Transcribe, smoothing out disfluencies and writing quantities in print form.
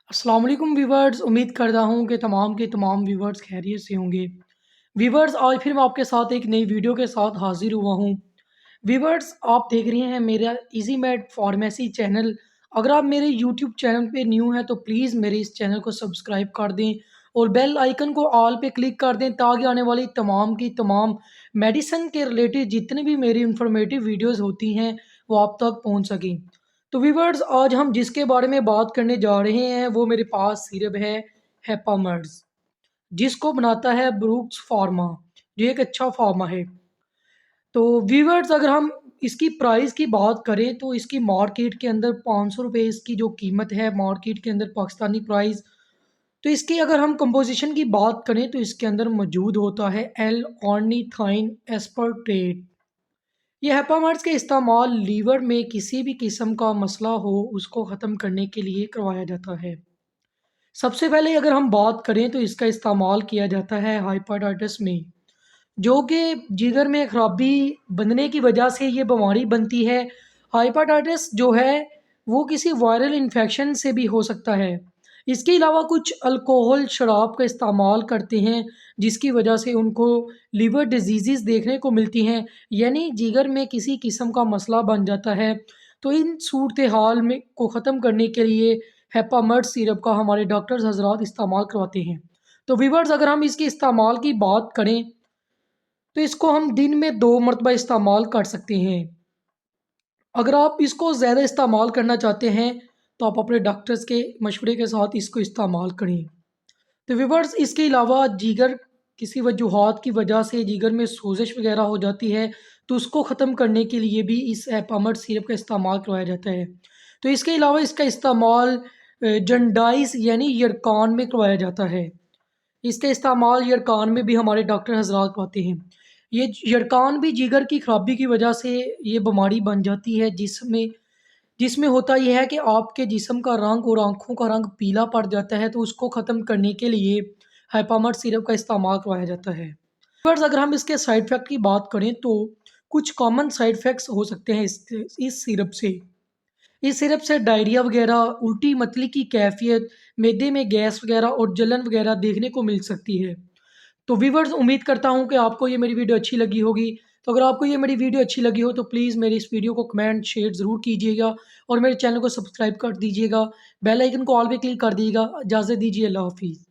अस्सलाम वालेकुम व्यूवर्स। उम्मीद करता हूँ कि तमाम के तमाम व्यूवर्स खैरियत से होंगे। व्यूवर्स, आज फिर मैं आपके साथ एक नई वीडियो के साथ हाजिर हुआ हूँ। व्यूवर्स, आप देख रहे हैं मेरा इजी मेड फार्मेसी चैनल। अगर आप मेरे यूट्यूब चैनल पे न्यू हैं तो प्लीज़ मेरे इस चैनल को सब्सक्राइब कर दें और बेल आइकन को ऑल पे क्लिक कर दें ताकि आने वाली तमाम की तमाम मेडिसिन के रिलेटेड जितनी भी मेरी इंफॉर्मेटिव वीडियोस होती हैं वो आप तक पहुंच सकें। तो व्यूवर्स, आज हम जिसके बारे में बात करने जा रहे हैं वो मेरे पास सिरप है हेपामर्स, जिसको बनाता है ब्रूक्स फार्मा, जो एक अच्छा फार्मा है। तो व्यूवर्स, अगर हम इसकी प्राइस की बात करें तो इसकी मार्केट के अंदर 500 रुपये इसकी जो कीमत है मार्केट के अंदर पाकिस्तानी प्राइस। तो इसकी अगर हम कंपोजिशन की बात करें तो इसके अंदर मौजूद होता है एल ऑर्निथाइन एस्पर्टेट। ये हेपामार्स के इस्तेमाल लीवर में किसी भी किस्म का मसला हो उसको ख़त्म करने के लिए करवाया जाता है। सबसे पहले अगर हम बात करें तो इसका इस्तेमाल किया जाता है हाइपेटाइटिस में, जो कि जिगर में खराबी बनने की वजह से ये बीमारी बनती है। हाइपेटाइटिस जो है वो किसी वायरल इन्फेक्शन से भी हो सकता है। इसके अलावा कुछ अल्कोहल शराब का इस्तेमाल करते हैं जिसकी वजह से उनको लीवर डिजीज़ देखने को मिलती हैं, यानी जिगर में किसी किस्म का मसला बन जाता है। तो इन सूरत हाल में को ख़त्म करने के लिए हेपामर्ट सिरप का हमारे डॉक्टर्स हजरात इस्तेमाल करवाते हैं। तो वीवर्स, अगर हम इसके इस्तेमाल की बात करें तो इसको हम दिन में 2 मरतबा इस्तेमाल कर सकते हैं। अगर आप इसको ज़्यादा इस्तेमाल करना चाहते हैं तो आप अपने डॉक्टर्स के मशवरे के साथ इसको इस्तेमाल करें। तो व्यूवर्स, इसके अलावा जिगर किसी वजूहात की वजह से जिगर में सोजिश वगैरह हो जाती है तो उसको ख़त्म करने के लिए भी इस एपामर्ट सिरप का इस्तेमाल करवाया जाता है। तो इसके अलावा इसका इस्तेमाल जंडाइस यानी यरकान में करवाया जाता है। इसका इस्तेमाल यरकान में भी हमारे डॉक्टर हजरात करवाते हैं। ये यरकान भी जिगर की खराबी की वजह से ये बीमारी बन जाती है जिसमें जिसमें होता यह है कि आपके जिस्म का रंग और आँखों का रंग पीला पड़ जाता है, तो उसको ख़त्म करने के लिए हाइपामर्ट सिरप का इस्तेमाल करवाया जाता है। बट अगर हम इसके साइड इफ़ेक्ट की बात करें तो कुछ कॉमन साइड इफ़ेक्ट्स हो सकते हैं इस सिरप से। इस सिरप से डायरिया वगैरह, उल्टी मतली की कैफ़ियत, मैदे में गैस वगैरह और जलन वगैरह देखने को मिल सकती है। तो व्यूअर्स, उम्मीद करता हूँ कि आपको ये मेरी वीडियो अच्छी लगी होगी। तो अगर आपको ये मेरी वीडियो अच्छी लगी हो तो प्लीज़ मेरी इस वीडियो को कमेंट, शेयर ज़रूर कीजिएगा और मेरे चैनल को सब्सक्राइब कर दीजिएगा। बेल आइकन को ऑल पे क्लिक कर दीजिएगा। इजाज़त दीजिए, अल्लाह हाफ़िज़।